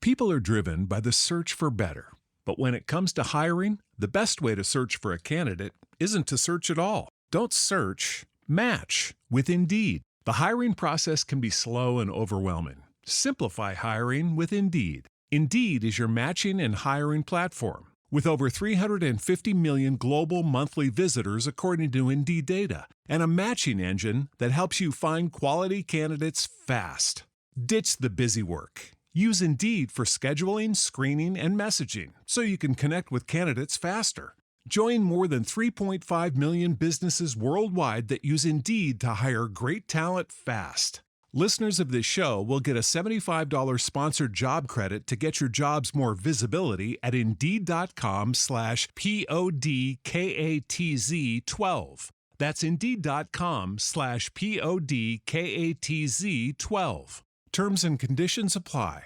People are driven by the search for better. But when it comes to hiring, the best way to search for a candidate isn't to search at all. Don't search, match with Indeed. The hiring process can be slow and overwhelming. Simplify hiring with Indeed. Indeed is your matching and hiring platform. With over 350 million global monthly visitors according to Indeed data, and a matching engine that helps you find quality candidates fast. Ditch the busy work. Use Indeed for scheduling, screening, and messaging so you can connect with candidates faster. Join more than 3.5 million businesses worldwide that use Indeed to hire great talent fast. Listeners of this show will get a $75 sponsored job credit to get your jobs more visibility at Indeed.com/PODKATZ12. That's Indeed.com/PODKATZ12. Terms and conditions apply.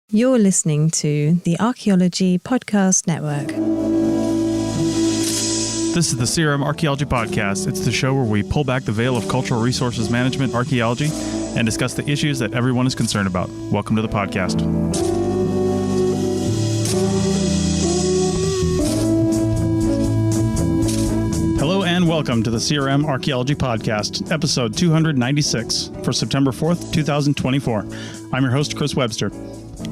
You're listening to the Archaeology Podcast Network. This is the CRM Archaeology Podcast. It's the show where we pull back the veil of cultural resources management, archaeology, and discuss the issues that everyone is concerned about. Welcome to the podcast. Hello and welcome to the CRM Archaeology Podcast, episode 296 for September 4th, 2024. I'm your host, Chris Webster.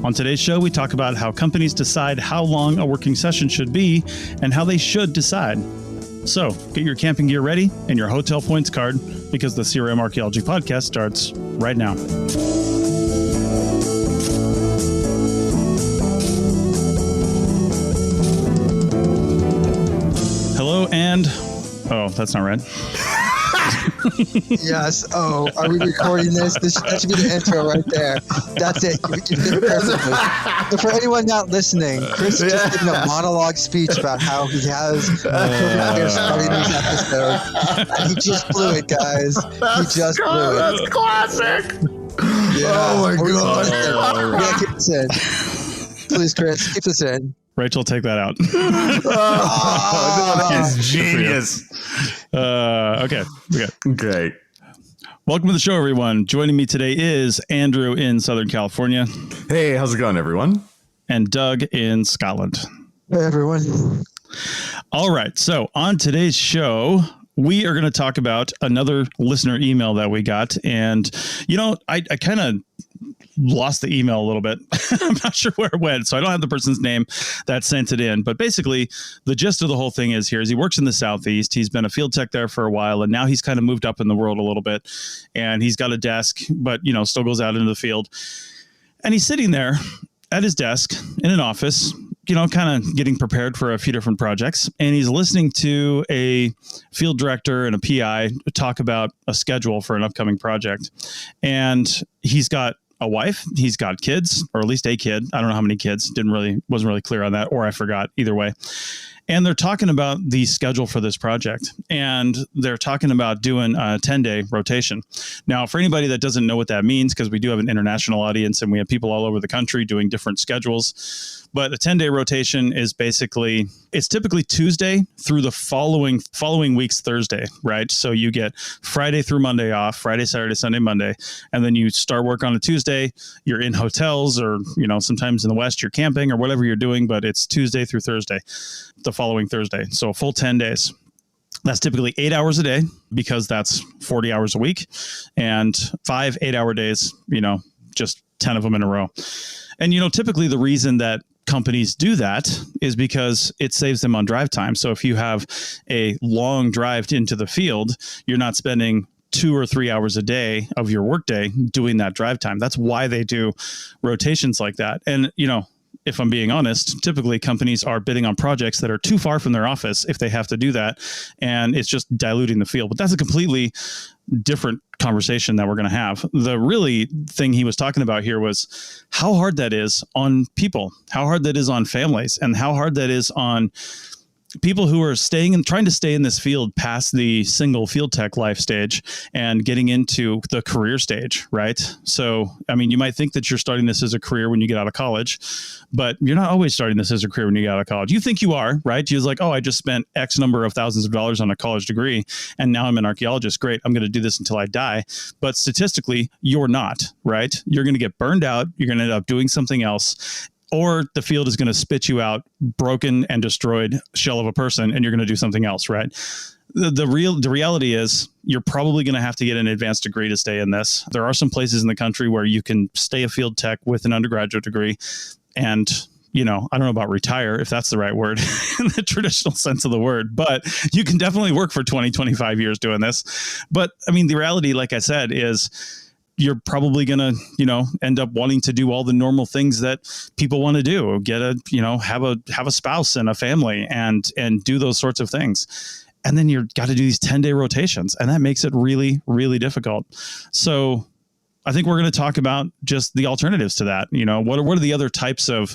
On today's show, we talk about how companies decide how long a working session should be and how they should decide. So, get your camping gear ready and your hotel points card because the CRM Archaeology Podcast starts right now. Hello and... Oh, that's not right. Yes. Oh, are we recording this? That should be the intro right there. That's it. You did it perfectly. So for anyone not listening, Chris just giving a monologue speech about how he has starting this episode. And he just blew it, guys. He just blew it. That's classic. Yeah. Oh my God. Yeah, keep this in. Please, Chris, keep this in. Rachel, take that out. He's genius. Okay. Great. Welcome to the show, everyone. Joining me today is Andrew in Southern California. Hey, how's it going, everyone? And Doug in Scotland. Hey, everyone. All right. So on today's show, we are going to talk about another listener email that we got. And, you know, I kind of lost the email a little bit. I'm not sure where it went, so I don't have the person's name that sent it in. But basically, the gist of the whole thing is he works in the Southeast. He's been a field tech there for a while, and now he's kind of moved up in the world a little bit. And he's got a desk, but, you know, still goes out into the field. And he's sitting there at his desk in an office, you know, kind of getting prepared for a few different projects. And he's listening to a field director and a PI talk about a schedule for an upcoming project. And he's got a wife, he's got kids, or at least a kid. I don't know how many kids. Wasn't really clear on that, or I forgot. Either way. And they're talking about the schedule for this project. And they're talking about doing a 10-day rotation. Now, for anybody that doesn't know what that means, because we do have an international audience and we have people all over the country doing different schedules. But a 10-day rotation is basically, it's typically Tuesday through the following week's Thursday, right? So you get Friday through Monday off, Friday, Saturday, Sunday, Monday, and then you start work on a Tuesday. You're in hotels, or, you know, sometimes in the West you're camping or whatever you're doing, but it's Tuesday through Thursday, the following Thursday. So a full 10 days. That's typically 8 hours a day because that's 40 hours a week, and 5 8-hour days, you know, just 10 of them in a row. And, you know, typically the reason that companies do that is because it saves them on drive time. So if you have a long drive into the field, you're not spending 2 or 3 hours a day of your workday doing that drive time. That's why they do rotations like that. And, you know, if I'm being honest, typically companies are bidding on projects that are too far from their office if they have to do that. And it's just diluting the field. But that's a completely different conversation that we're going to have. The really thing he was talking about here was how hard that is on people, how hard that is on families, and how hard that is on people who are trying to stay in this field past the single field tech life stage and getting into the career stage, right? So, I mean, you might think that you're starting this as a career when you get out of college, but you're not always starting this as a career when you get out of college. You think you are, right? You're like, oh, I just spent X number of thousands of dollars on a college degree, and now I'm an archaeologist. Great, I'm going to do this until I die. But statistically, you're not, right? You're going to get burned out. You're going to end up doing something else. Or the field is going to spit you out broken and destroyed shell of a person, and you're going to do something else, right? The reality is you're probably going to have to get an advanced degree to stay in this. There are some places in the country where you can stay a field tech with an undergraduate degree and, I don't know about retire, if that's the right word in the traditional sense of the word, but you can definitely work for 20, 25 years doing this. But I mean, the reality, like I said, is you're probably going to, end up wanting to do all the normal things that people want to do, have a spouse and a family and do those sorts of things. And then you've got to do these 10-day rotations, and that makes it really, really difficult. So I think we're going to talk about just the alternatives to that. What are the other types of,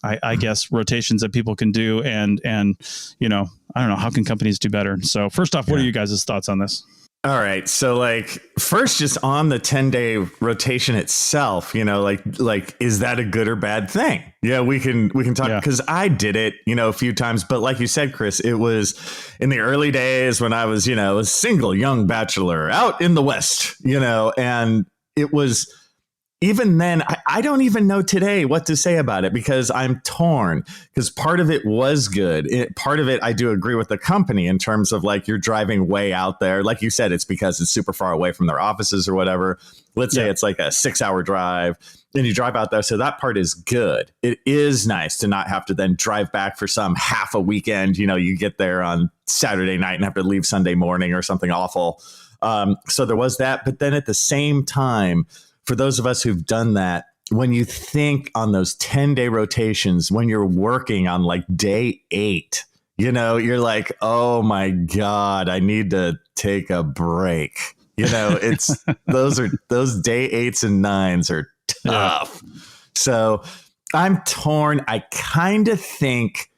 I guess, rotations that people can do? And, I don't know, how can companies do better? So first off, what are you guys' thoughts on this? All right. So first, just on the 10-day rotation itself, is that a good or bad thing? Yeah, we can talk, because I did it, a few times. But like you said, Chris, it was in the early days when I was, a single young bachelor out in the West, and it was, even then, I don't even know today what to say about it, because I'm torn, because part of it was good. Part of it, I do agree with the company in terms of you're driving way out there. Like you said, it's because it's super far away from their offices or whatever. Let's say it's like a 6-hour drive and you drive out there. So that part is good. It is nice to not have to then drive back for some half a weekend. You get there on Saturday night and have to leave Sunday morning or something awful. So there was that. But then at the same time, for those of us who've done that, when you think on those 10-day rotations, when you're working on day 8, you're like, oh my God, I need to take a break. It's those day 8s and 9s are tough. Yeah. So I'm torn. I kind of think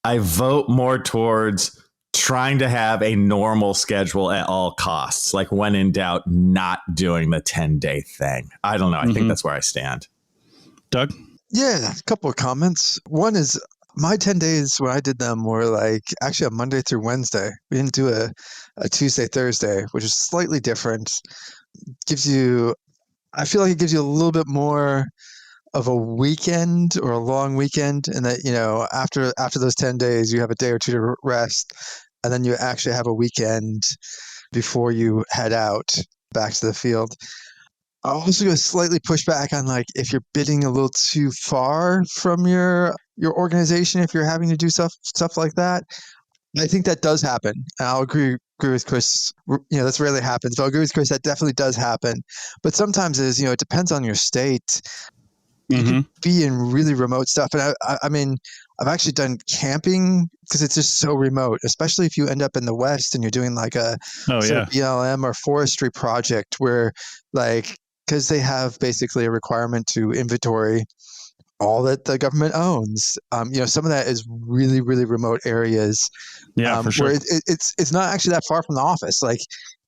I vote more towards trying to have a normal schedule at all costs. When in doubt, not doing the 10-day thing. I don't know. I think that's where I stand. Doug? Yeah, a couple of comments. One is my 10 days when I did them were actually a Monday through Wednesday. We didn't do a Tuesday, Thursday, which is slightly different. I feel like it gives you a little bit more of a weekend or a long weekend, and that, after those 10 days, you have a day or two to rest, and then you actually have a weekend before you head out back to the field. I'll also go slightly push back on if you're bidding a little too far from your organization, if you're having to do stuff like that. I think that does happen. And I'll agree with Chris. That's rarely happens. But I'll agree with Chris. That definitely does happen. But sometimes it depends on your state. You can be in really remote stuff. And I mean, I've actually done camping because it's just so remote, especially if you end up in the West and you're doing a BLM or forestry project where because they have basically a requirement to inventory all that the government owns. Some of that is really, really remote areas. Yeah, for sure. Where it's not actually that far from the office.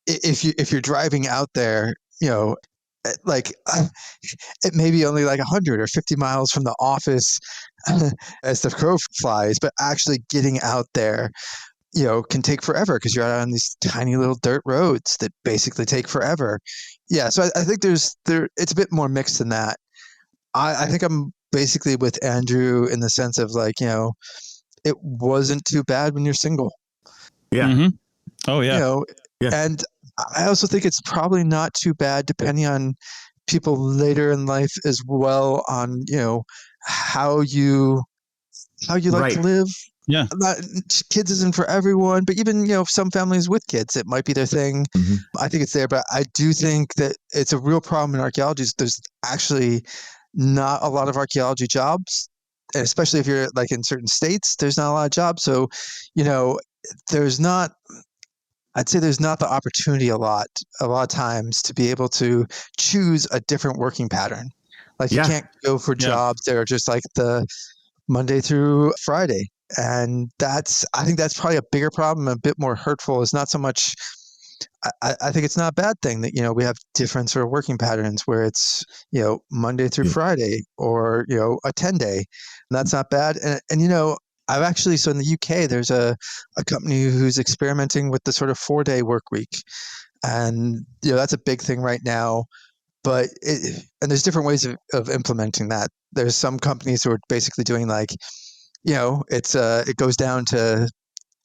If you're driving out there, it may be only 100 or 50 miles from the office as the crow flies, but actually getting out there, can take forever because you're out on these tiny little dirt roads that basically take forever. Yeah. So I think it's a bit more mixed than that. I think I'm basically with Andrew in the sense of it wasn't too bad when you're single. Yeah. Mm-hmm. Oh yeah. And I also think it's probably not too bad depending on people later in life as well on, how you like to live. Yeah. Kids isn't for everyone, but even, some families with kids, it might be their thing. Mm-hmm. I think it's there, but I do think that it's a real problem in archaeology. There's actually not a lot of archaeology jobs, and especially if you're in certain states, there's not a lot of jobs. So, I'd say there's not the opportunity a lot of times to be able to choose a different working pattern. You can't go for jobs that are just the Monday through Friday. And I think that's probably a bigger problem, a bit more hurtful. Is not so much, I think it's not a bad thing that, we have different sort of working patterns where it's, Monday through Friday or, a 10-day, and that's not bad. And I've actually, so in the UK, there's a company who's experimenting with the sort of 4-day work week. And, that's a big thing right now. But and there's different ways of implementing that. There's some companies who are basically doing it goes down to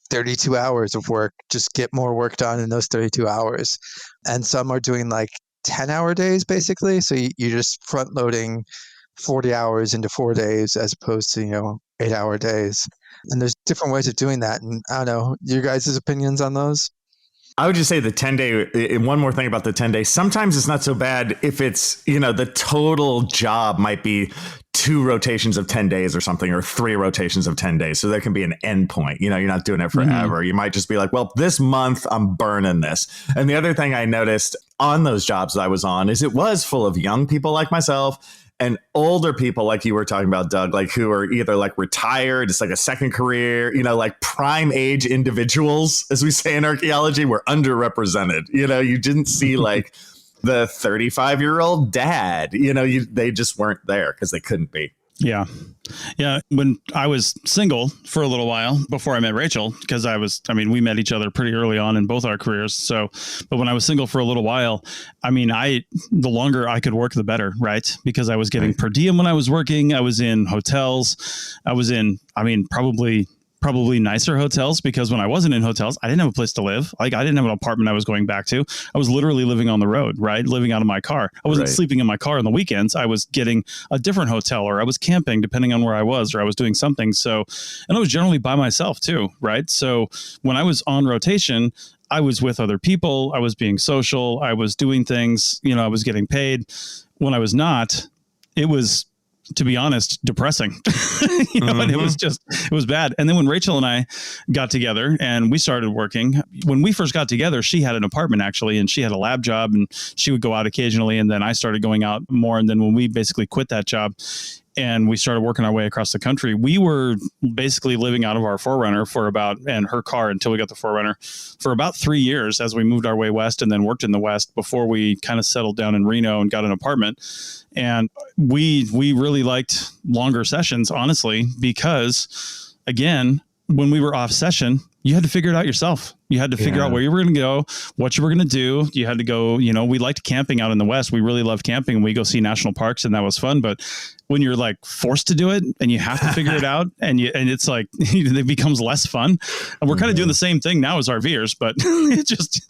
32 hours of work, just get more work done in those 32 hours. And some are doing 10-hour days, basically. So you're just front loading 40 hours into 4 days as opposed to, 8-hour days. And there's different ways of doing that. And I don't know, your guys' opinions on those? I would just say the 10-day, one more thing about the 10-day, sometimes it's not so bad if it's, the total job might be 2 rotations of 10 days or something, or 3 rotations of 10 days. So there can be an end point. You're not doing it forever. Mm-hmm. You might just be like, well, this month I'm burning this. And the other thing I noticed on those jobs that I was on is it was full of young people like myself and older people like you were talking about, Doug, who are either retired, it's a second career, prime age individuals, as we say in archaeology, were underrepresented. You didn't see the 35-year-old dad, they just weren't there because they couldn't be. Yeah. Yeah. When I was single for a little while before I met Rachel, because we met each other pretty early on in both our careers. So, but when I was single for a little while, the longer I could work, the better, right? Because I was getting per diem when I was working. I was in hotels. I was in, probably nicer hotels, because when I wasn't in hotels, I didn't have a place to live. I didn't have an apartment I was going back to. I was literally living on the road, right? Living out of my car. I wasn't sleeping in my car on the weekends. I was getting a different hotel, or I was camping depending on where I was, or I was doing something. So, and I was generally by myself too, right? So when I was on rotation, I was with other people. I was being social. I was doing things, I was getting paid. When I was not, it was, to be honest, depressing, and it was bad. And then when Rachel and I got together and we started working, when we first got together, she had an apartment actually, and she had a lab job, and she would go out occasionally. And then I started going out more. And then when we basically quit that job and we started working our way across the country, we were basically living out of our 4Runner and her car until we got the 4Runner for about 3 years as we moved our way west and then worked in the West before we kind of settled down in Reno and got an apartment. And we really liked longer sessions, honestly, because again, when we were off session, you had to figure it out yourself. You had to figure out where you were going to go, what you were going to do. You had to go, we liked camping out in the West. We really loved camping, and we go see national parks, and that was fun. But when you're forced to do it and you have to figure it out, and it's it becomes less fun. And we're kind of doing the same thing now as RVers, but it just,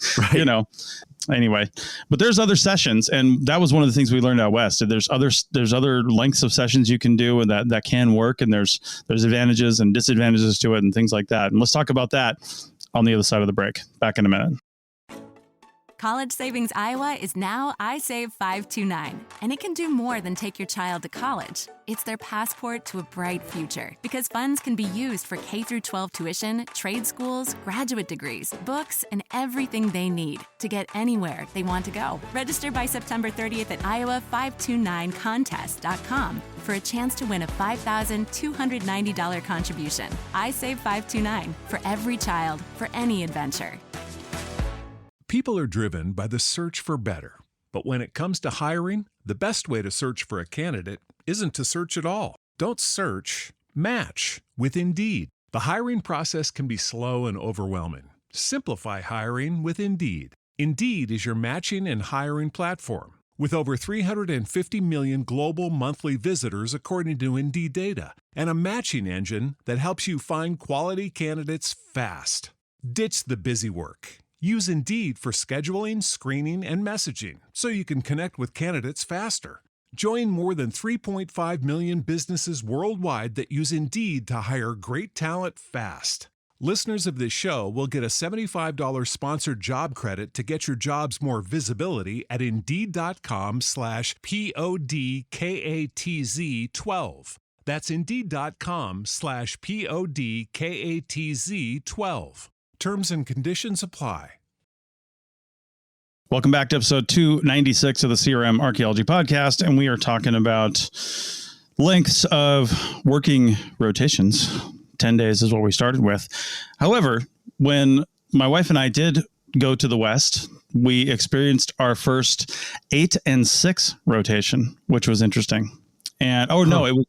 anyway, but there's other sessions, and that was one of the things we learned out West. There's other lengths of sessions you can do, and that can work. And there's advantages and disadvantages to it and things like that. And let's talk about that on the other side of the break. Back in a minute. College Savings Iowa is now iSave 529, and it can do more than take your child to college. It's their passport to a bright future, because funds can be used for K-12 tuition, trade schools, graduate degrees, books, and everything they need to get anywhere they want to go. Register by September 30th at iowa529contest.com for a chance to win a $5,290 contribution. iSave 529, for every child, for any adventure. People are driven by the search for better. But when it comes to hiring, the best way to search for a candidate isn't to search at all. Don't search, match with Indeed. The hiring process can be slow and overwhelming. Simplify hiring with Indeed. Indeed is your matching and hiring platform. With over 350 million global monthly visitors according to Indeed data, and a matching engine that helps you find quality candidates fast. Ditch the busy work. Use Indeed for scheduling, screening, and messaging so you can connect with candidates faster. Join more than 3.5 million businesses worldwide that use Indeed to hire great talent fast. Listeners of this show will get a $75 sponsored job credit to get your jobs more visibility at Indeed.com/PODKATZ12. That's Indeed.com/PODKATZ12. Terms and conditions apply. Welcome back to episode 296 of the CRM Archaeology podcast. And we are talking about lengths of working rotations. 10 days is what we started with. However, when my wife and I did go to the West, we experienced our first 8 and 6 rotation, which was interesting. And no, it was,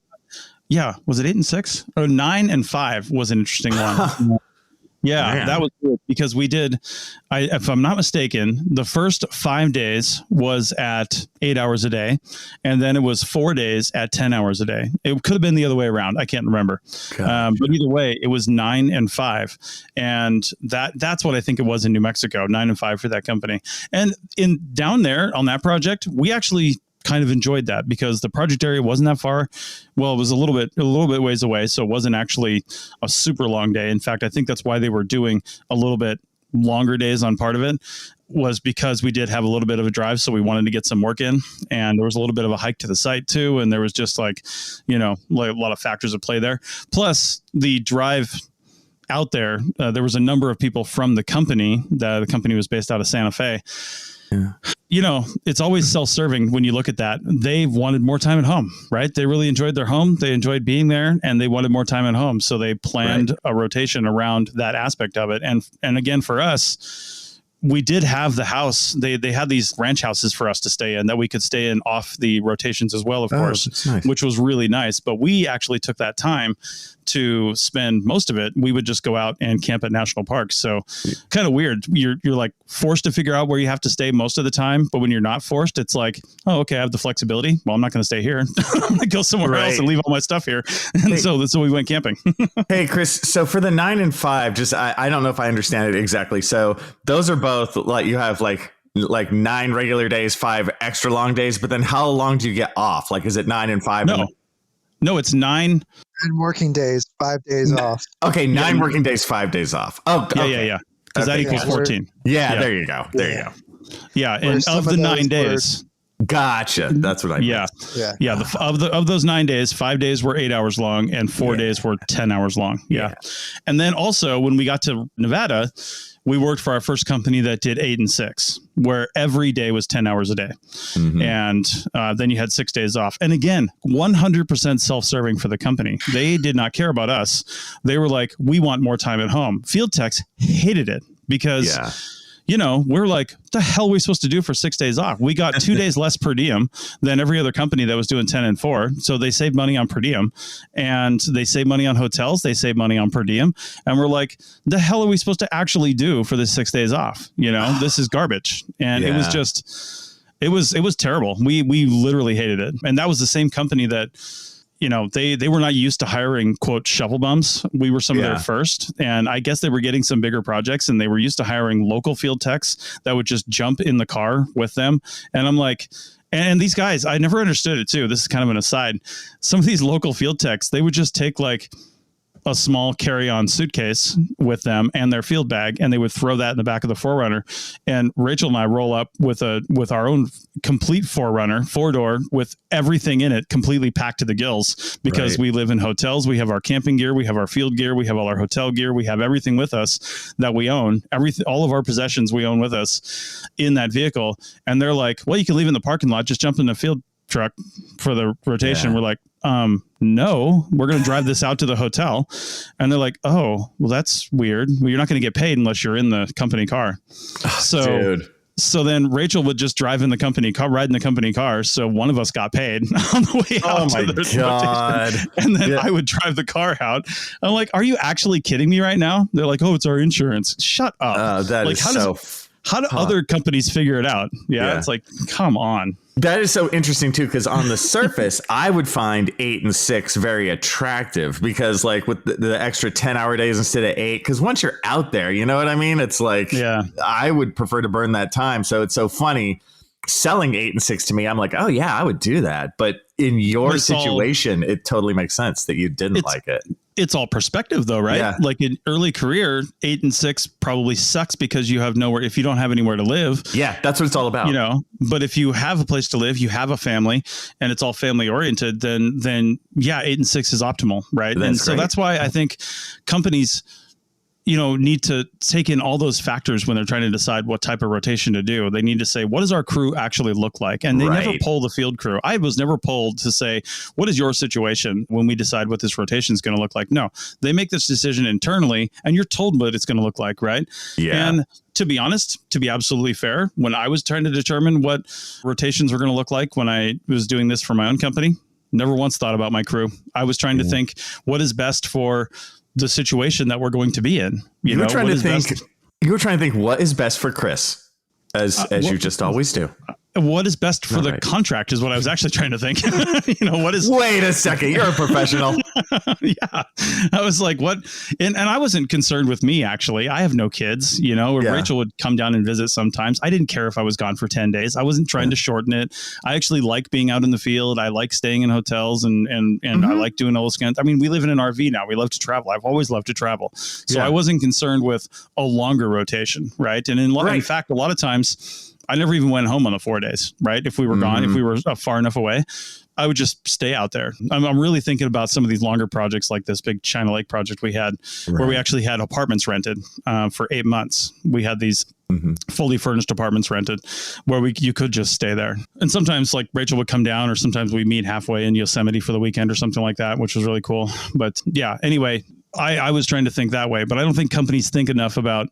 was it 8 and 6? Oh, 9 and 5 was an interesting one. Yeah, man. That was good because we did, if I'm not mistaken, the first 5 days was at 8 hours a day. And then it was 4 days at 10 hours a day. It could have been the other way around. I can't remember. But either way, it was 9 and 5. And that's what I think it was in New Mexico, 9 and 5 for that company. And down there on that project, we actually kind of enjoyed that because the project area wasn't that far. Well, it was a little bit ways away. So it wasn't actually a super long day. In fact, I think that's why they were doing a little bit longer days on part of it, was because we did have a little bit of a drive. So we wanted to get some work in, and there was a little bit of a hike to the site too. And there was just like a lot of factors at play there. Plus the drive out there, there was a number of people from the company. The company was based out of Santa Fe. Yeah. It's always self-serving when you look at that. They wanted more time at home, right? They really enjoyed their home. They enjoyed being there, and they wanted more time at home. So they planned a rotation around that aspect of it. And again, for us, we did have the house. They had these ranch houses for us to stay in that we could stay in off the rotations as well, of course, nice. Which was really nice. But we actually took that time to spend most of it. We would just go out and camp at national parks. So kind of weird. You're like forced to figure out where you have to stay most of the time. But when you're not forced, it's like, oh, okay, I have the flexibility. Well, I'm not going to stay here. I'm going to go somewhere else and leave all my stuff here. And so we went camping. Hey, Chris. So for the 9 and 5, just I don't know if I understand it exactly. So those are both like you have like 9 regular days, 5 extra long days. But then how long do you get off? Like, is it 9 and 5? No, it's 9. 10 working days, 5 days off. Okay, 9 working days, 5 days off. Oh, okay. Yeah. Because that equals 14. Yeah, there you go. There you go. Yeah, and of the 9 days. Gotcha. That's what I meant. Yeah. Of those 9 days, 5 days were 8 hours long, and 4 days were 10 hours long. Yeah. And then also when we got to Nevada, we worked for our first company that did 8 and 6, where every day was 10 hours a day. Mm-hmm. And then you had 6 days off. And again, 100% self-serving for the company. They did not care about us. They were like, we want more time at home. Field techs hated it because we're like, what the hell are we supposed to do for 6 days off? We got 2 days less per diem than every other company that was doing 10 and 4. So they saved money on per diem, and they save money on hotels. They save money on per diem. And we're like, the hell are we supposed to actually do for this 6 days off? This is garbage. And it was just, it was terrible. We literally hated it. And that was the same company that, they were not used to hiring, quote, shovel bums. We were some of their first. And I guess they were getting some bigger projects, and they were used to hiring local field techs that would just jump in the car with them. And I'm like, and these guys, I never understood it too. This is kind of an aside. Some of these local field techs, they would just take like a small carry-on suitcase with them and their field bag, and they would throw that in the back of the 4Runner. And Rachel and I roll up with our own complete 4Runner, 4-door, with everything in it completely packed to the gills, because we live in hotels. We have our camping gear, we have our field gear, we have all our hotel gear, we have everything with us that we own. All of our possessions we own with us in that vehicle. And they're like, well, you can leave in the parking lot, just jump in the field truck for the rotation. We're like, no, we're going to drive this out to the hotel. And they're like, oh, well, that's weird. Well, you're not going to get paid unless you're in the company car. So then Rachel would just drive in the company car, ride in the company car. So one of us got paid on the way out. Oh my God. Rotation. And then I would drive the car out. I'm like, are you actually kidding me right now? They're like, oh, it's our insurance. Shut up. How do other companies figure it out? Yeah. It's like, come on. That is so interesting too, because on the surface, I would find 8 and 6 very attractive, because like with the extra 10-hour days instead of 8, because once you're out there, you know what I mean? It's like, I would prefer to burn that time. So it's so funny selling 8 and 6 to me. I'm like, oh yeah, I would do that. But in your situation, it totally makes sense that you didn't like it. It's all perspective though, right? Yeah. Like in early career, 8 and 6 probably sucks because you have nowhere, if you don't have anywhere to live. Yeah, that's what it's all about. But if you have a place to live, you have a family, and it's all family oriented, then 8 and 6 is optimal, right? So that's why I think companies, need to take in all those factors when they're trying to decide what type of rotation to do. They need to say, what does our crew actually look like? And they never poll the field crew. I was never polled to say, what is your situation when we decide what this rotation is going to look like? No, they make this decision internally and you're told what it's going to look like, right? Yeah. And to be honest, to be absolutely fair, when I was trying to determine what rotations were going to look like when I was doing this for my own company, never once thought about my crew. I was trying to think what is best for the situation that we're going to be in. You were trying to think what is best for Chris, as you just always do. What is best for the contract is what I was actually trying to think. What is... Wait a second. You're a professional. Yeah. I was like, what? And I wasn't concerned with me, actually. I have no kids, Rachel would come down and visit sometimes. I didn't care if I was gone for 10 days. I wasn't trying to shorten it. I actually like being out in the field. I like staying in hotels and I like doing all those kinds. I mean, we live in an RV now. We love to travel. I've always loved to travel. So I wasn't concerned with a longer rotation. Right. And in fact, a lot of times, I never even went home on the 4 days, right? If we were gone, if we were far enough away, I would just stay out there. I'm really thinking about some of these longer projects like this big China Lake project we had, where we actually had apartments rented for 8 months. We had these fully furnished apartments rented where you could just stay there. And sometimes like Rachel would come down, or sometimes we meet halfway in Yosemite for the weekend or something like that, which was really cool. But yeah, anyway, I was trying to think that way, but I don't think companies think enough about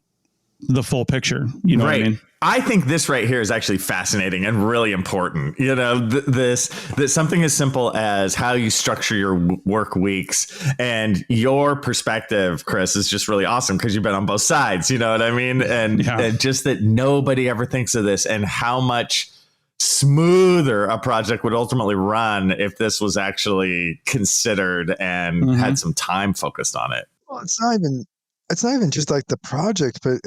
the full picture. You know what I mean? I think this right here is actually fascinating and really important. That something as simple as how you structure your work weeks, and your perspective, Chris, is just really awesome because you've been on both sides. You know what I mean? And just that nobody ever thinks of this, and how much smoother a project would ultimately run if this was actually considered and had some time focused on it. Well, it's not even just like the project, but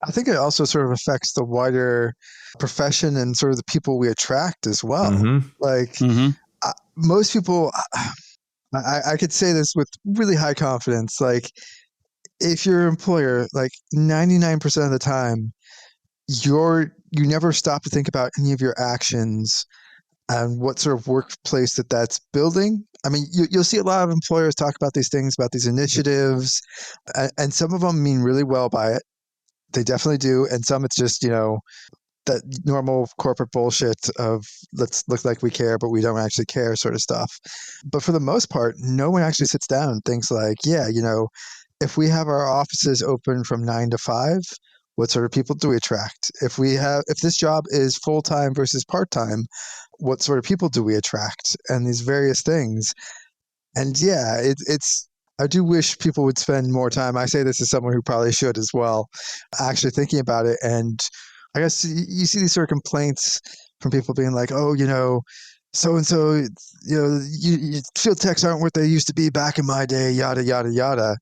I think it also sort of affects the wider profession and sort of the people we attract as well. Most people, I could say this with really high confidence, like if your employer, like 99% of the time, you never stop to think about any of your actions and what sort of workplace that's building. I mean, you'll see a lot of employers talk about these things, about these initiatives, and some of them mean really well by it. They definitely do. And some it's just, that normal corporate bullshit of let's look like we care, but we don't actually care sort of stuff. But for the most part, no one actually sits down and thinks like, if we have our offices open from 9 to 5, what sort of people do we attract? If this job is full-time versus part-time, what sort of people do we attract? And these various things. And I do wish people would spend more time. I say this as someone who probably should as well, actually thinking about it. And I guess you see these sort of complaints from people being like, oh, so-and-so, field techs aren't what they used to be back in my day, yada, yada, yada.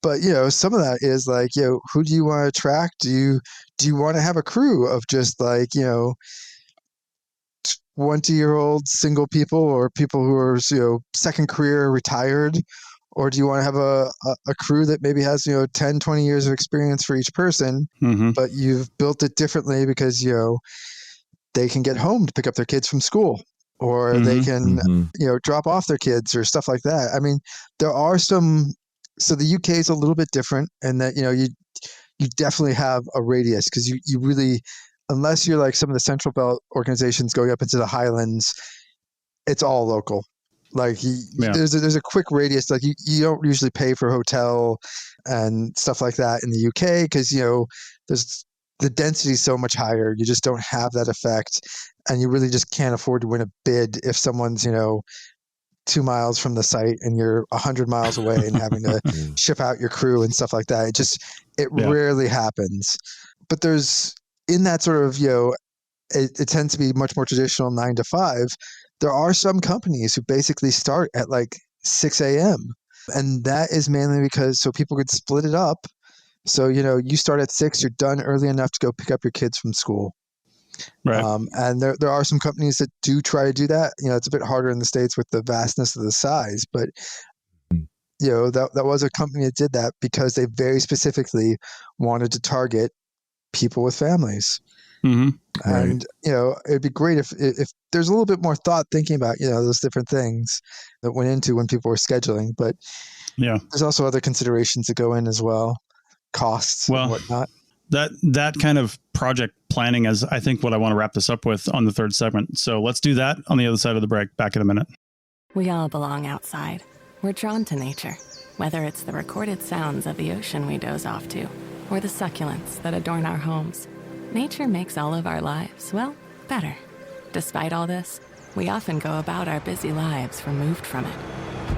But, some of that is like, who do you want to attract? Do you want to have a crew of just like, 20-year-old single people, or people who are, second career retired? Or do you want to have a crew that maybe has, 10, 20 years of experience for each person, but you've built it differently because, they can get home to pick up their kids from school, or they can, drop off their kids or stuff like that. I mean, there are some. So the UK is a little bit different in that, you definitely have a radius because you really, unless you're like some of the Central Belt organizations going up into the Highlands, it's all local. Like there's a quick radius. Like you don't usually pay for hotel and stuff like that in the UK because, there's the density is so much higher. You just don't have that effect. And you really just can't afford to win a bid if someone's, 2 miles from the site and you're 100 miles away and having to ship out your crew and stuff like that. It rarely happens. But there's in that sort of, it tends to be much more traditional 9 to 5. There are some companies who basically start at like 6 a.m. And that is mainly because so people could split it up. So, you start at 6, you're done early enough to go pick up your kids from school. Right. And there are some companies that do try to do that. It's a bit harder in the States with the vastness of the size, but that was a company that did that because they very specifically wanted to target people with families. And it'd be great if there's a little bit more thought thinking about those different things that went into when people were scheduling. But there's also other considerations that go in as well. costs Well, and whatnot. That kind of project planning is, I think, what I want to wrap this up with on the third segment. So let's do that on the other side of the break. Back in a minute. We all belong outside. We're drawn to nature, whether it's the recorded sounds of the ocean we doze off to, or the succulents that adorn our homes. Nature makes all of our lives, well, better. Despite all this, we often go about our busy lives removed from it.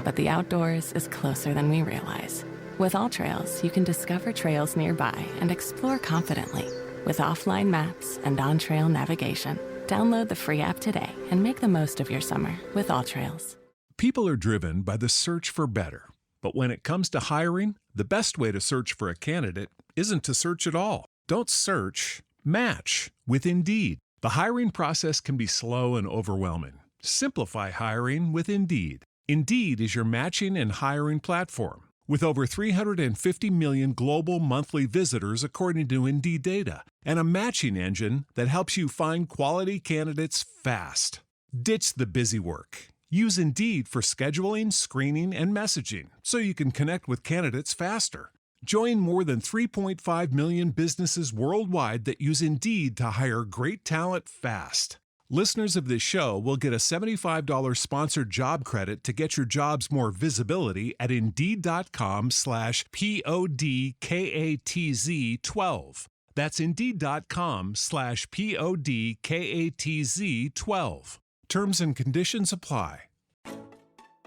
But the outdoors is closer than we realize. With AllTrails, you can discover trails nearby and explore confidently. With offline maps and on-trail navigation, download the free app today and make the most of your summer with AllTrails. People are driven by the search for better. But when it comes to hiring, the best way to search for a candidate isn't to search at all. Don't search, match with Indeed. The hiring process can be slow and overwhelming. Simplify hiring with Indeed. Indeed is your matching and hiring platform. With over 350 million global monthly visitors according to Indeed data, and a matching engine that helps you find quality candidates fast. Ditch the busy work. Use Indeed for scheduling, screening, and messaging so you can connect with candidates faster. Join more than 3.5 million businesses worldwide that use Indeed to hire great talent fast. Listeners of this show will get a $75 sponsored job credit to get your jobs more visibility at Indeed.com/PODKATZ12. That's Indeed.com/PODKATZ12. Terms and conditions apply.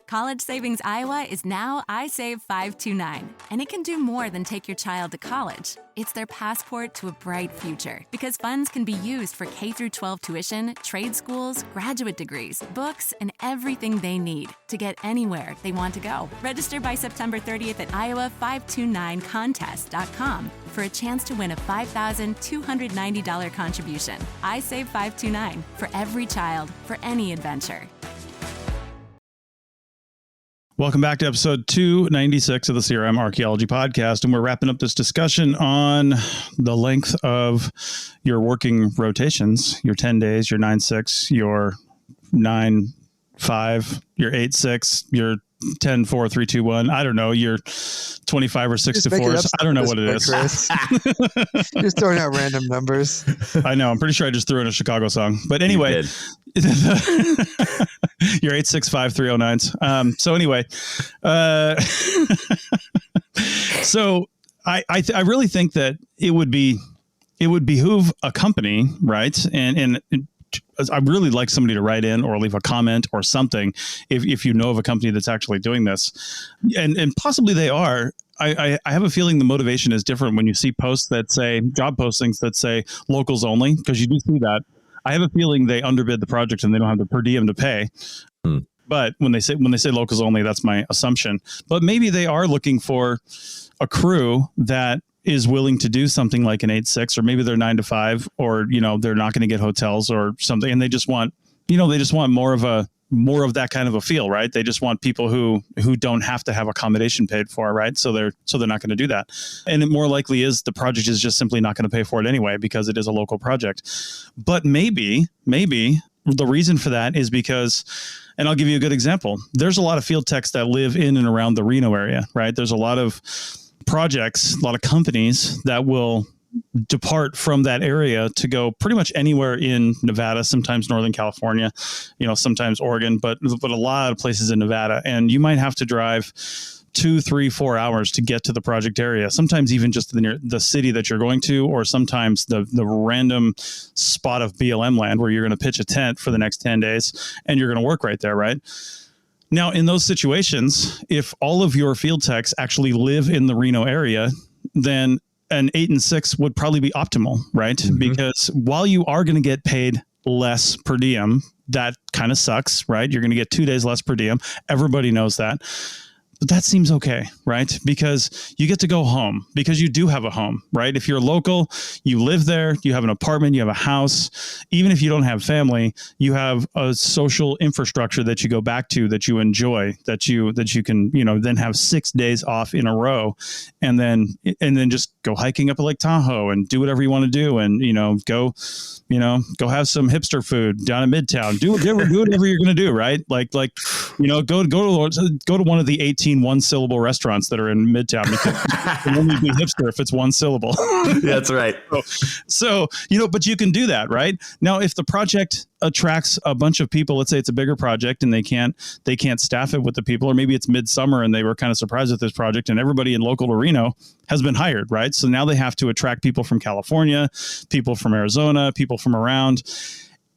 College Savings Iowa is now iSave 529, and it can do more than take your child to college. It's their passport to a bright future, because funds can be used for K-12 tuition, trade schools, graduate degrees, books, and everything they need to get anywhere they want to go. Register by September 30th at iowa529contest.com for a chance to win a $5,290 contribution. iSave 529, for every child, for any adventure. Welcome back to episode 296 of the CRM Archaeology podcast. And we're wrapping up this discussion on the length of your working rotations, your 10 days, your 9-6, your 9-5, your 8-6, your 10-4-3-2-1. I don't know, your 25 or 6-4. I don't know what it is. You're just throwing out random numbers. I know. I'm pretty sure I just threw in a Chicago song. But anyway, your 865-309s. So anyway, so I really think that it would behoove a company, right? And I really like somebody to write in or leave a comment or something if you know of a company that's actually doing this, and possibly they are. I have a feeling the motivation is different when you see posts that say, job postings that say locals only, because you do see that. I have a feeling they underbid the project and they don't have the per diem to pay. But when they say locals only, that's my assumption. But maybe they are looking for a crew that is willing to do something like an 8-6, or maybe they're 9-5, or, they're not going to get hotels or something. And they just want, more of that kind of a feel, right? They just want people who don't have to have accommodation paid for, right? So they're not going to do that. And it more likely is the project is just simply not going to pay for it anyway, because it is a local project. But maybe the reason for that is because, and I'll give you a good example. There's a lot of field techs that live in and around the Reno area, right? There's a lot of projects, a lot of companies that will depart from that area to go pretty much anywhere in Nevada, sometimes Northern California, sometimes Oregon, but a lot of places in Nevada. And you might have to drive 2, 3, 4 hours to get to the project area. Sometimes even just the city that you're going to, or sometimes the random spot of BLM land where you're going to pitch a tent for the next 10 days and you're going to work right there, right? Now, in those situations, if all of your field techs actually live in the Reno area, then an 8 and 6 would probably be optimal, right? Mm-hmm. Because while you are going to get paid less per diem, that kind of sucks, right? You're going to get 2 days less per diem. Everybody knows that. But that seems okay, right? Because you get to go home, because you do have a home, right? If you're local, you live there, you have an apartment, you have a house. Even if you don't have family, you have a social infrastructure that you go back to, that you enjoy, that you can, then have 6 days off in a row, and then just go hiking up at Lake Tahoe and do whatever you want to do, and go have some hipster food down at Midtown. Do whatever you're going to do, right? Go to one of the 18 15 one-syllable restaurants that are in Midtown, because it can only be hipster if it's one syllable. That's right. So, but you can do that, right? Now, if the project attracts a bunch of people, let's say it's a bigger project and they can't staff it with the people, or maybe it's midsummer and they were kind of surprised at this project and everybody in local to Reno has been hired, right? So now they have to attract people from California, people from Arizona, people from around.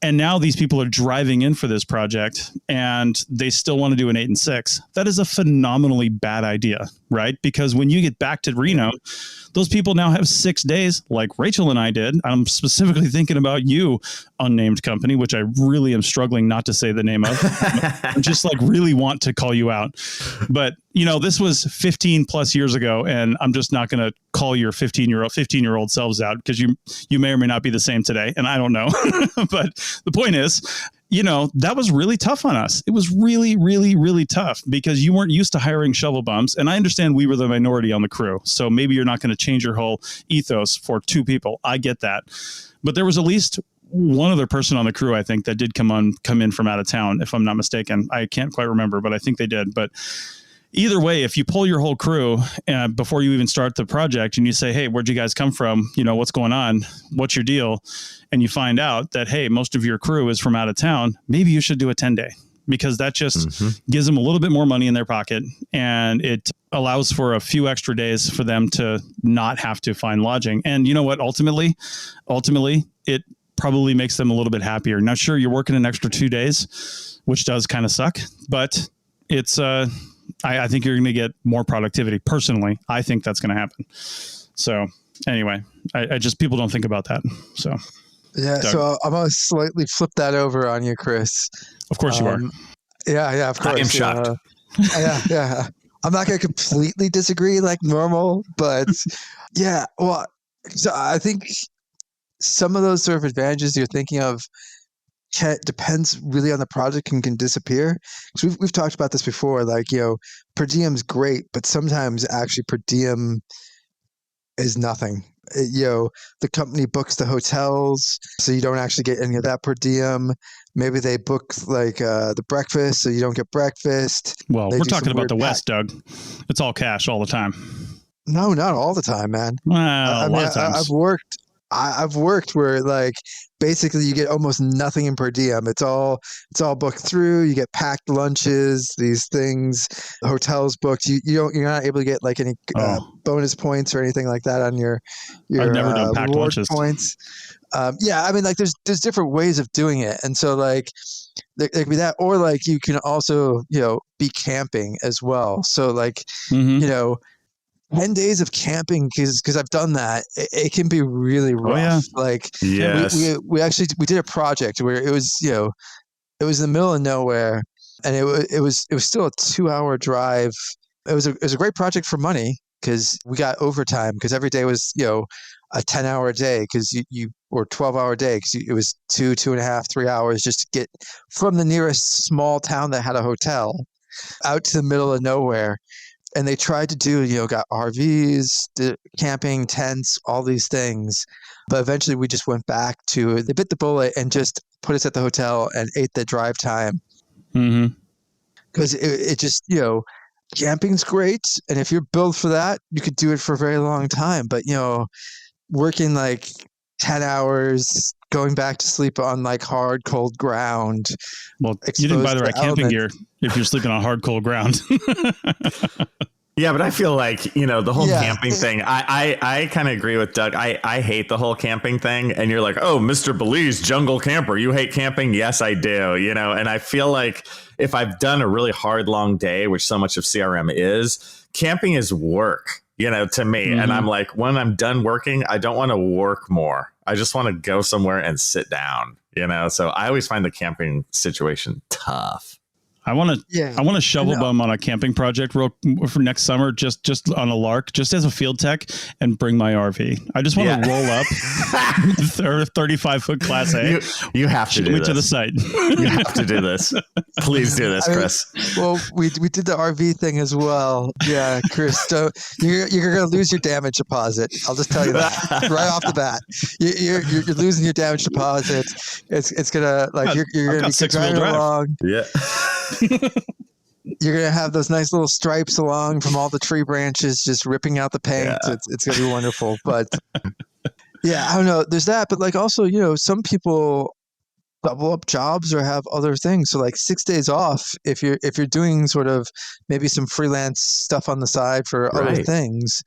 And now these people are driving in for this project and they still want to do an 8 and 6. That is a phenomenally bad idea, right? Because when you get back to Reno, those people now have 6 days like Rachel and I did. I'm specifically thinking about you, unnamed company, which I really am struggling not to say the name of. I just really want to call you out. But, this was 15 plus years ago, and I'm just not going to call your 15-year-old selves out, because you may or may not be the same today. And I don't know. But the point is, that was really tough on us. It was really, really, really tough because you weren't used to hiring shovel bums. And I understand we were the minority on the crew. So maybe you're not going to change your whole ethos for 2 people. I get that. But there was at least one other person on the crew, I think, that did come in from out of town, if I'm not mistaken. I can't quite remember, but I think they did. But either way, if you pull your whole crew before you even start the project and you say, hey, where'd you guys come from? What's going on? What's your deal? And you find out that, hey, most of your crew is from out of town, maybe you should do a 10-day, because that just gives them a little bit more money in their pocket. And it allows for a few extra days for them to not have to find lodging. And you know what? Ultimately, it probably makes them a little bit happier. Now, sure, you're working an extra 2 days, which does kind of suck, but it's, I think you're going to get more productivity. Personally, I think that's going to happen. So anyway, I just, people don't think about that. So yeah. Doug. So I'm going to slightly flip that over on you, Chris. Of course you are. Yeah, of course. I am shocked. Yeah. I'm not going to completely disagree like normal, but yeah. Well, so I think some of those sort of advantages you're thinking of depends really on the project and can disappear. So we've talked about this before, per diem's great, but sometimes actually per diem is nothing. The company books the hotels, so you don't actually get any of that per diem. Maybe they book the breakfast, so you don't get breakfast. Well, we're talking about the West, Doug. It's all cash all the time. No, not all the time, man. Well, a lot of times. I've worked where basically you get almost nothing in per diem. It's all booked through. You get packed lunches, these things, hotels booked. You're not able to get any bonus points or anything like that on your I've never done packed reward lunches. Points. There's different ways of doing it, and so there could be that, or you can also be camping as well. So 10 days of camping, because I've done that, it can be really rough. Yes. We did a project where it was it was in the middle of nowhere, and it was still a 2-hour drive. It was a great project for money because we got overtime, because every day was a 10-hour day, because you or 12-hour day, because it was 2.5, 3 hours just to get from the nearest small town that had a hotel out to the middle of nowhere. And they tried to do, got RVs, camping, tents, all these things. But eventually we just went back to, they bit the bullet and just put us at the hotel and ate the drive time. Because it just, camping's great. And if you're built for that, you could do it for a very long time. But, working 10 hours, going back to sleep on hard, cold ground. Well, you didn't buy the right camping gear if you're sleeping on hard, cold ground. Yeah, but I feel the whole camping thing, I kind of agree with Doug. I hate the whole camping thing. And you're like, oh, Mr. Belize, jungle camper, you hate camping? Yes, I do. And I feel like if I've done a really hard, long day, which so much of CRM is, camping is work, to me. And I'm like, when I'm done working, I don't want to work more. I just want to go somewhere and sit down, so I always find the camping situation tough. I want to shovel bum on a camping project for next summer, just on a lark, just as a field tech, and bring my RV. I just want to roll up with 35-foot Class A. You have to do this. To the site. You have to do this. Please do this, Chris. We did the RV thing as well. Yeah, Chris. So you're going to lose your damage deposit. I'll just tell you that right off the bat. You're losing your damage deposit. It's gonna you're gonna be driving along. Yeah. You're going to have those nice little stripes along from all the tree branches just ripping out the paint. Yeah. It's going to be wonderful. But yeah, I don't know. There's that. But like also, you know, some people double up jobs or have other things. So like 6 days off, if you're doing sort of maybe some freelance stuff on the side for other things,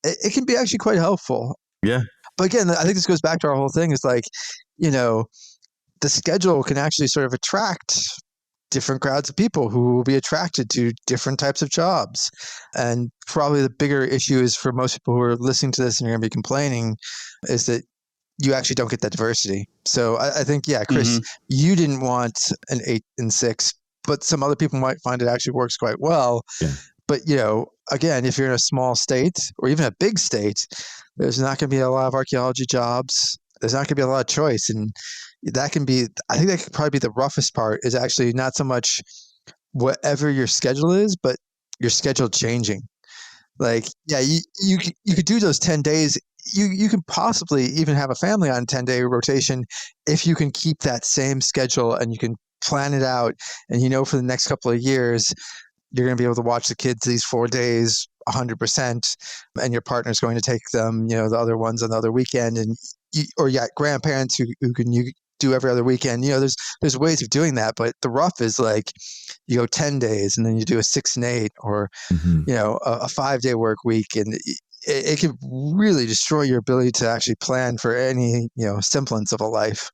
it can be actually quite helpful. Yeah. But again, I think this goes back to our whole thing is like, you know, the schedule can actually sort of attract different crowds of people who will be attracted to different types of jobs. And probably the bigger issue is for most people who are listening to this and you're going to be complaining is that you actually don't get that diversity. So I think, yeah, Chris, you didn't want an 8 and 6, but some other people might find it actually works quite well. Yeah. But, you know, again, if you're in a small state or even a big state, there's not going to be a lot of archaeology jobs. There's not going to be a lot of choice. And that can be, I think that could probably be the roughest part is actually not so much whatever your schedule is, but your schedule changing. Like, yeah, you could do those 10 days. You can possibly even have a family on 10-day rotation if you can keep that same schedule and you can plan it out. And, you know, for the next couple of years, you're going to be able to watch the kids these 4 days 100%, and your partner's going to take them, you know, the other ones on the other weekend, and grandparents who can you do every other weekend. You know, there's ways of doing that, but the rough is like you go 10 days and then you do a 6 and 8, or you know, a 5-day work week, and it can really destroy your ability to actually plan for any, you know, semblance of a life.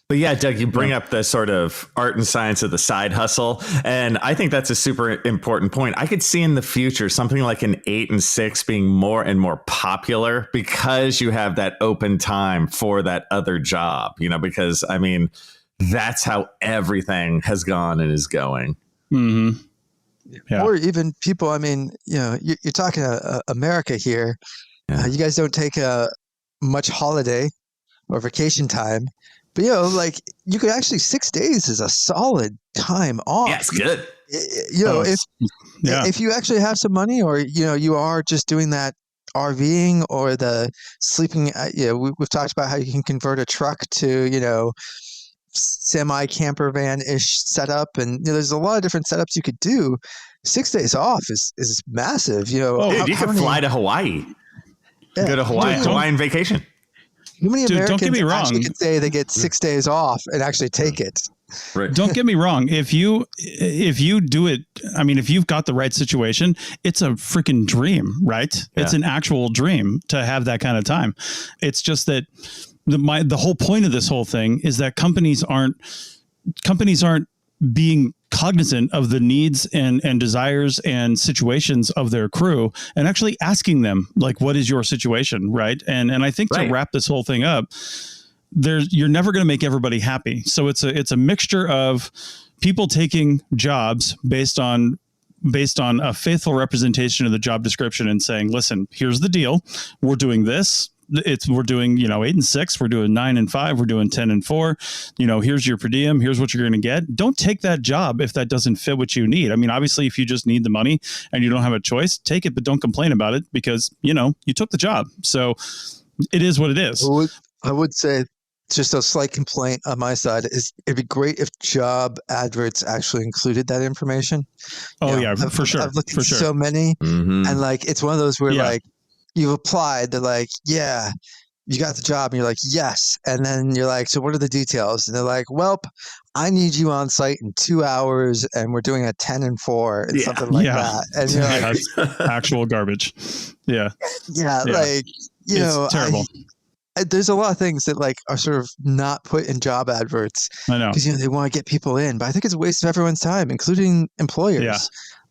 But yeah, Doug, you bring up the sort of art and science of the side hustle. And I think that's a super important point. I could see in the future something like an 8 and 6 being more and more popular because you have that open time for that other job, you know, because I mean, that's how everything has gone and is going. Mm-hmm. Yeah. Or even people, I mean, you know, you're talking America here. Yeah. You guys don't take much holiday or vacation time. But, you know, like you could actually 6 days is a solid time off. Yeah, it's good. You know, if you actually have some money, or, you know, you are just doing that RVing or the sleeping, you know, we've talked about how you can convert a truck to, you know, semi camper van ish setup. And, you know, there's a lot of different setups you could do. 6 days off is massive. You know, you could fly to Hawaii, go to Hawaiian vacation. How many Americans don't get me wrong. actually can say they get 6 days off and actually take it? Right. Don't get me wrong. If you do it, I mean, if you've got the right situation, it's a freaking dream, right? Yeah. It's an actual dream to have that kind of time. It's just that the whole point of this whole thing is that companies aren't being cognizant of the needs and desires and situations of their crew and actually asking them, like, what is your situation? Right. And I think to wrap this whole thing up, you're never going to make everybody happy. So it's a mixture of people taking jobs based on a faithful representation of the job description and saying, listen, here's the deal. We're doing this. We're doing, you know, 8 and 6, we're doing 9 and 5, we're doing 10 and 4, you know, here's your per diem, here's what you're going to get. Don't take that job if that doesn't fit what you need. I mean, obviously, if you just need the money and you don't have a choice, take it, but don't complain about it because, you know, you took the job. So it is what it is. I would say just a slight complaint on my side is it'd be great if job adverts actually included that information. Oh, you know, for sure. I've looked at so many, and like, it's one of those where like, you've applied, they're like, yeah, you got the job, and you're like, yes. And then you're like, so what are the details? And they're like, welp, I need you on site in 2 hours, and we're doing a 10 and 4 and something like that. And you're like, that's actual garbage. Yeah. Like, you know, terrible. There's a lot of things that like are sort of not put in job adverts. I know, because, you know, they want to get people in, but I think it's a waste of everyone's time, including employers. Yeah.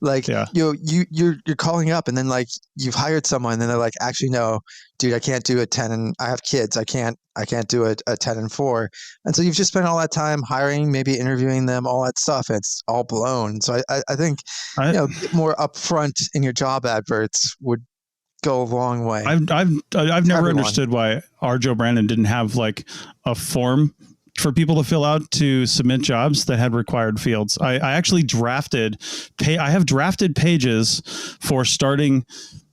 Like, you know, you're calling up, and then like you've hired someone, and then they're like, actually, no, dude, I can't do a 10 and I have kids. I can't do a 10 and 4. And so you've just spent all that time hiring, maybe interviewing them, all that stuff. And it's all blown. So I think, you know, more upfront in your job adverts would go a long way. I've never understood why our Joe Brandon didn't have like a form for people to fill out to submit jobs that had required fields. I actually I have drafted pages for starting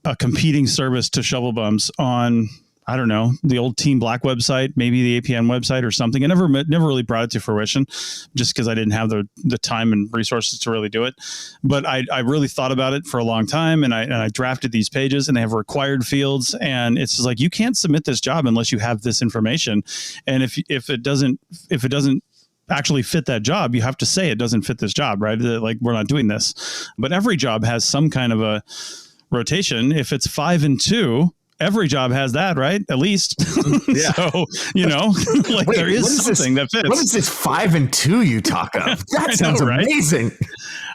a competing service to shovel bums on I don't know, the old Team Black website, maybe the APN website or something. I never really brought it to fruition just because I didn't have the time and resources to really do it. But I really thought about it for a long time, and I drafted these pages, and they have required fields, and it's just like, you can't submit this job unless you have this information. And if it doesn't actually fit that job, you have to say it doesn't fit this job, right? Like, we're not doing this. But every job has some kind of a rotation. If it's 5 and 2, every job has that, right? At least. Yeah. So, like, wait, there is something that fits. What is this 5 and 2 you talk of? That sounds amazing.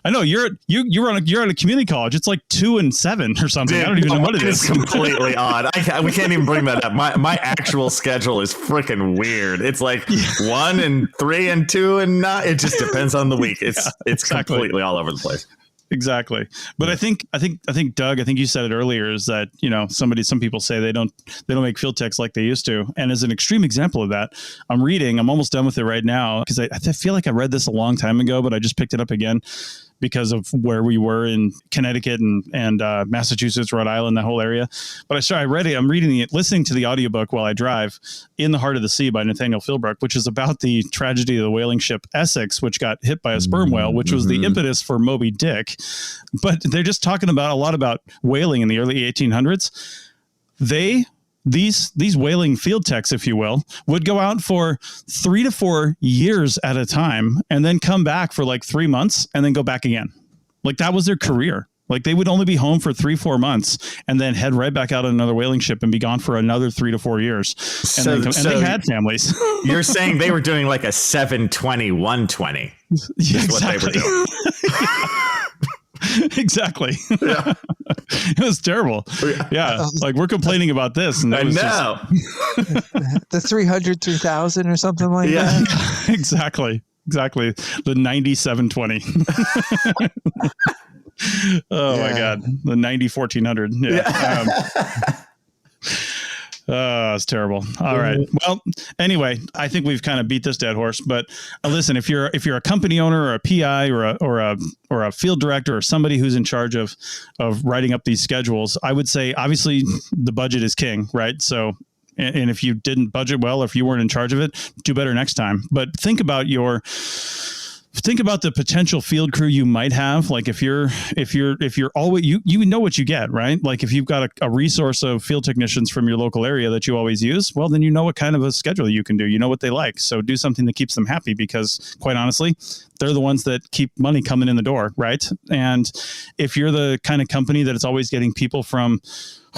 I know you're at a community college. It's like 2 and 7 or something. Dude, I don't even know what it is. It's completely odd. We can't even bring that up. My actual schedule is freaking weird. It's like 1 and 3 and 2 and not. It just depends on the week. It's completely all over the place. Exactly. But I think Doug, I think you said it earlier, is that, some people say they don't make field techs like they used to. And as an extreme example of that, I'm almost done with it right now, because I feel like I read this a long time ago, but I just picked it up again because of where we were in Connecticut and Massachusetts, Rhode Island, that whole area. But I read it. I'm listening to the audiobook while I drive, In the Heart of the Sea by Nathaniel Philbrook, which is about the tragedy of the whaling ship Essex, which got hit by a sperm whale, which was the impetus for Moby Dick. But they're just talking a lot about whaling in the early 1800s. These whaling field techs, if you will, would go out for 3 to 4 years at a time and then come back for like 3 months and then go back again. Like, that was their career. Like, they would only be home for 3-4 months and then head right back out on another whaling ship and be gone for another 3 to 4 years. And they had families. You're saying they were doing like a 7/20/120. Yeah, exactly. What they were doing. Exactly. Yeah. It was terrible. Yeah. Like, we're complaining about this. And I know. The 300, 3000 or something like that. Exactly. The 9720. My God. The 901400. Yeah. It's terrible. All right. Well, anyway, I think we've kind of beat this dead horse. But listen, if you're a company owner or a PI or a field director or somebody who's in charge of writing up these schedules, I would say obviously the budget is king, right? So, and if you didn't budget well, if you weren't in charge of it, do better next time. But think about the potential field crew you might have. Like, if you're always, you know what you get, right? Like, if you've got a resource of field technicians from your local area that you always use, well, then you know what kind of a schedule you can do. You know what they like. So do something that keeps them happy, because quite honestly, they're the ones that keep money coming in the door, right? And if you're the kind of company that is always getting people from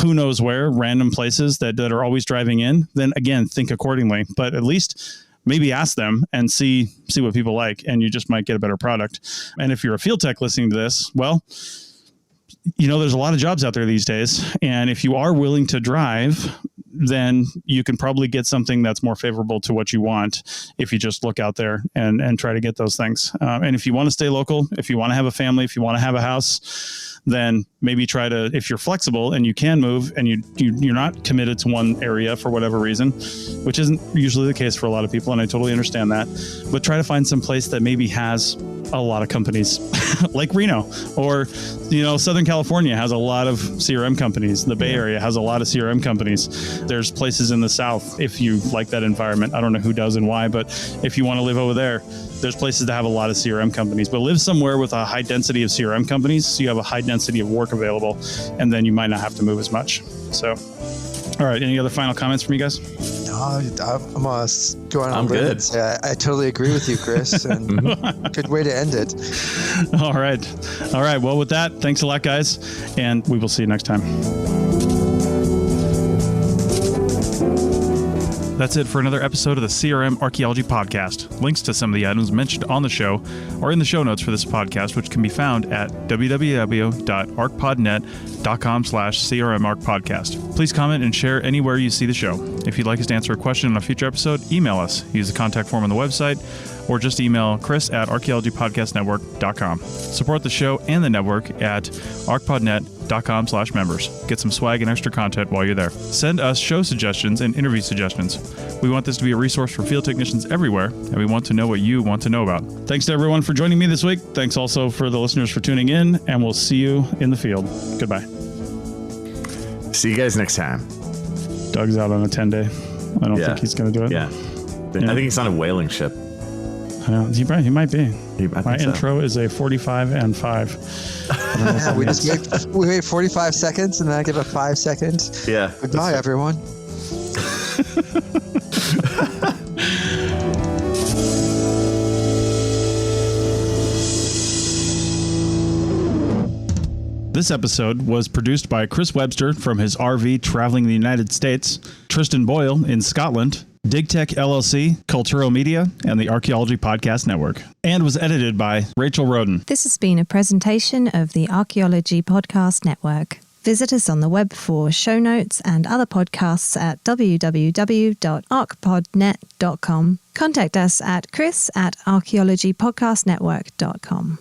who knows where, random places that are always driving in, then again, think accordingly. But at least maybe ask them and see what people like, and you just might get a better product. And if you're a field tech listening to this, well, there's a lot of jobs out there these days. And if you are willing to drive, then you can probably get something that's more favorable to what you want if you just look out there and try to get those things. And if you want to stay local, if you want to have a family, if you want to have a house, then maybe try to, if you're flexible and you can move and you're not committed to one area for whatever reason, which isn't usually the case for a lot of people, and I totally understand that, but try to find some place that maybe has a lot of companies like Reno, or Southern California has a lot of CRM companies. The Bay Area has a lot of CRM companies. There's places in the South, if you like that environment. I don't know who does and why, but if you want to live over there, there's places that have a lot of CRM companies. But live somewhere with a high density of CRM companies, so you have a high density of work available, and then you might not have to move as much. So, all right, any other final comments from you guys? No, I'm going to go on. I'm good. And say I totally agree with you, Chris, and good way to end it. All right. Well, with that, thanks a lot, guys, and we will see you next time. That's it for another episode of the CRM Archaeology Podcast. Links to some of the items mentioned on the show are in the show notes for this podcast, which can be found at www.arcpodnet.com/CRMArchPodcast. Please comment and share anywhere you see the show. If you'd like us to answer a question on a future episode, email us. Use the contact form on the website, or just email chris@archaeologypodcastnetwork.com. Support the show and the network at arcpodnet.com/members. Get some swag and extra content while you're there. Send us show suggestions and interview suggestions. We want this to be a resource for field technicians everywhere, and we want to know what you want to know about. Thanks to everyone for joining me this week. Thanks also for the listeners for tuning in, and we'll see you in the field. Goodbye. See you guys next time. Doug's out on a 10-day. I don't think he's going to do it. Yeah. I think he's on a whaling ship. He might be. My so. intro is a 45 and 5. Yeah, we wait 45 seconds and then I give it 5 seconds. Yeah. Goodbye, everyone. This episode was produced by Chris Webster from his RV traveling the United States, Tristan Boyle in Scotland, DigTech LLC, Culturo Media, and the Archaeology Podcast Network, and was edited by Rachel Roden. This has been a presentation of the Archaeology Podcast Network. Visit us on the web for show notes and other podcasts at www.archpodnet.com. Contact us at chris@archaeologypodcastnetwork.com.